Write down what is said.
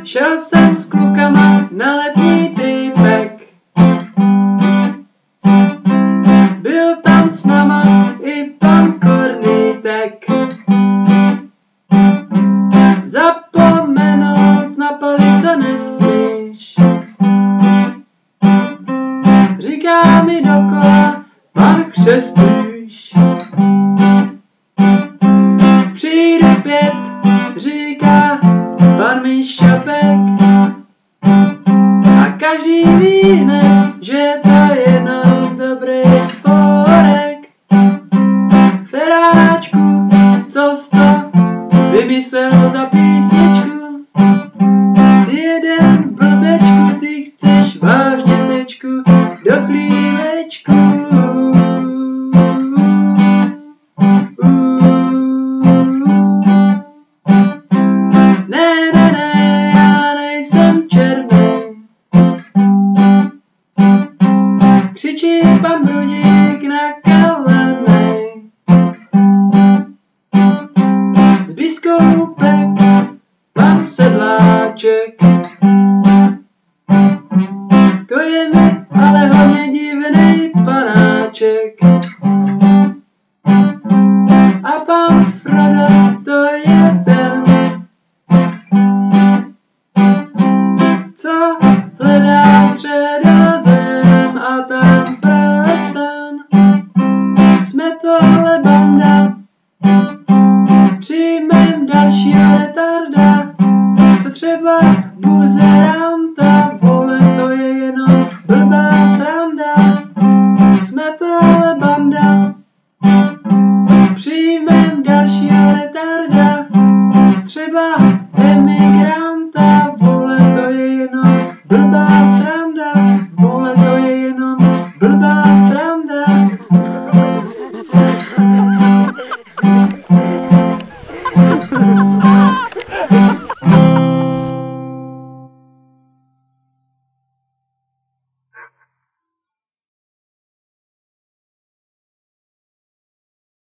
šel jsem s klukama na letní tripek. Byl tam s náma i pan Kornítek. Zapomenout na palice nesmíš, říká mi dokola pan Chřestýš. Přijdu 5, říká pan Míšapek. A každý víme, že to je jenom dobrý forek. Feráčku, co jsi to vymyslel za písničku? Jeden blbečku, ty chceš vážně tečku do chlívečku. Ne, ne, ne, já nejsem černý, křičí pan Brudík na Kalenej. Z biskupek pan Sedláček, to je mi ale hodně divnej panáček. A pan Frodo, to je ten, co hledá středozem a tam prsten. Jsme tohle